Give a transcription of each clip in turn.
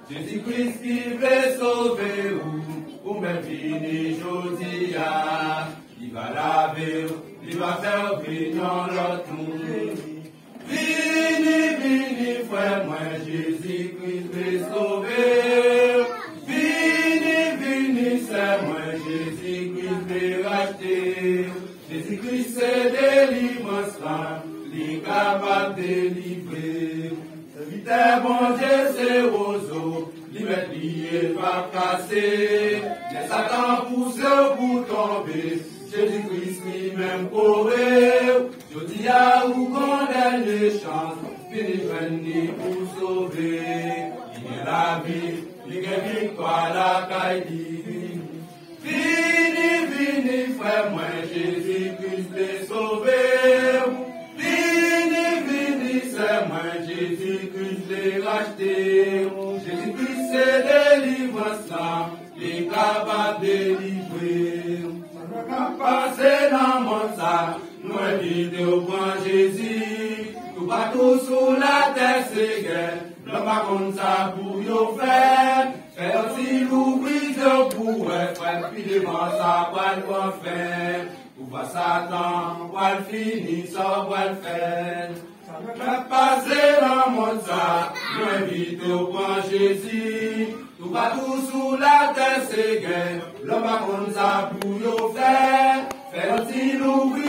Jésus-Christ qui veut sauver ou même fini jodia. Il va laver, il va faire venir l'autre monde. Vini, vini, frère, moi, Jésus-Christ veut sauver. Vini, vini, c'est moi, Jésus-Christ veut racheter. Jésus-Christ c'est délivrance, il est capable de délivrer. C'est bon Dieu, c'est roseau, il met lié, pas cassé. Les Satan pousse pour tomber, Jésus-Christ lui-même courait. Je dis à vous qu'on a les chances, fini venir pour sauver. Il est la vie, il est victoire, la caille divine. Vini, vini, frère, moi, Jésus-Christ les sauver. Vini, vini, c'est moi, Jésus-Christ les racheter. Jésus-Christ c'est délivrance là, il est capable de délivrer. Passer dans mon sac, nous inviter au grand Jésus. Tout partout sur la terre c'est guerre, l'homme pas comme ça pour y faire. Faire si l'ouvrir pour faire, puis devant ça, quoi le faire. Pour voir Satan, quoi le finir, ça va le faire. Passer dans mon sac, nous inviter au grand Jésus. Tout partout sous la terre c'est guerre, l'homme a comme ça pour y faire. Faire si l'ouvrir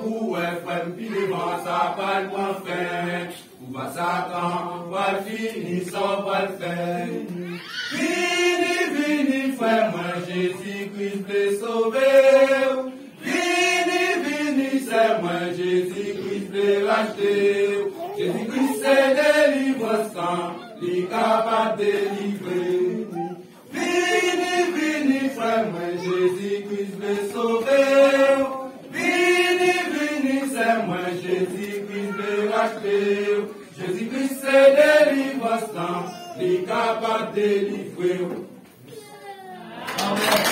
pour faire, puis devant ça, pas le faire. Pour voir Satan, quoi le finir, ça va le faire. Vini, vini, frère, moi, Jésus-Christ les sauver. Vini, vini, c'est moi, Jésus-Christ les racheter. Jésus-Christ c'est délivrance, il est capable de délivrer. Vini, vini, frère, moi, Jésus-Christ les sauver. Vini, vini, c'est moi, Jésus-Christ les racheter. Jésus-Christ c'est délivrance, il est capable de délivrer. Amen.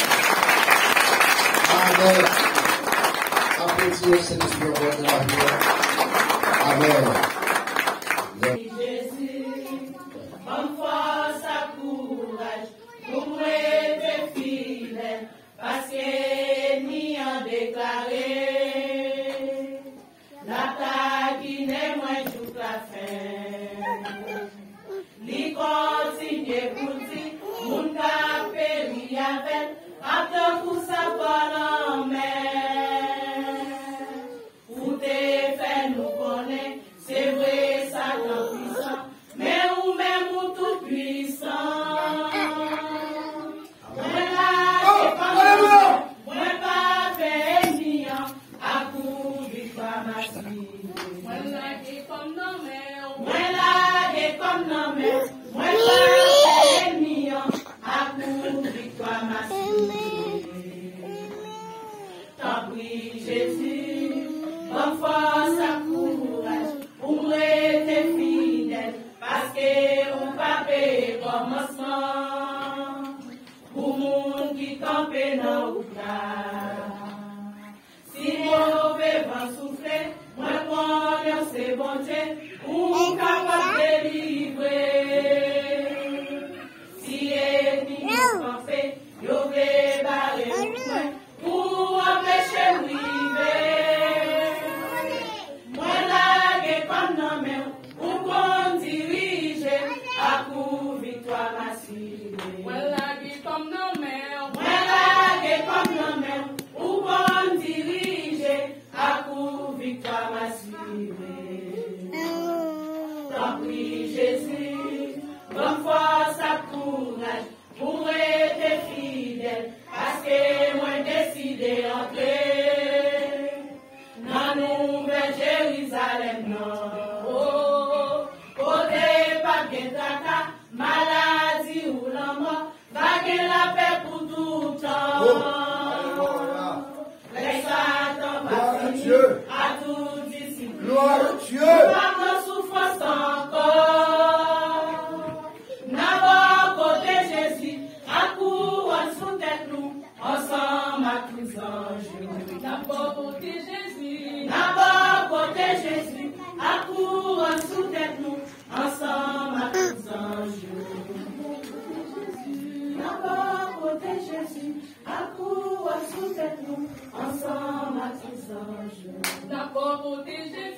Amen. Applaudissez au Seigneur de la vie. Amen. Jésus, bonne force, courage, pour moi être fidèle, parce que ni en déclaré, l'attaque qui n'est moins tout à fait. Li continue pour dire, mon cap péri avec, attends pour sa bonne en mer. Où t'es fait nous connaître, c'est vrai, Satan puissant, mais ou même ou tout puissant. Moi pas fait niant, à coup victoire massive. Moi là, comme non, mais moi là, comme non, mais moi pas fait niant, à coup victoire massive. Tant pis, Jésus, bonne force, courage, pour moi être fidèle, parce que on pas payer commencement, pour monde qui campe dans le plat. Si mauvais vent souffle, moi prends c'est bon Dieu, ou capable de délivrer. Si ennemi nous campé, yo vais barrer pour empêcher de vivre. Moi là, comme non, mais où qu'on dirige, à coup victoire massive. Moi là, comme non, mais où qu'on dirige, à coup victoire massive. n'a pas côté Jésus, à quoi sous tête nous, ensemble à tous anges. N'a pas côté Jésus.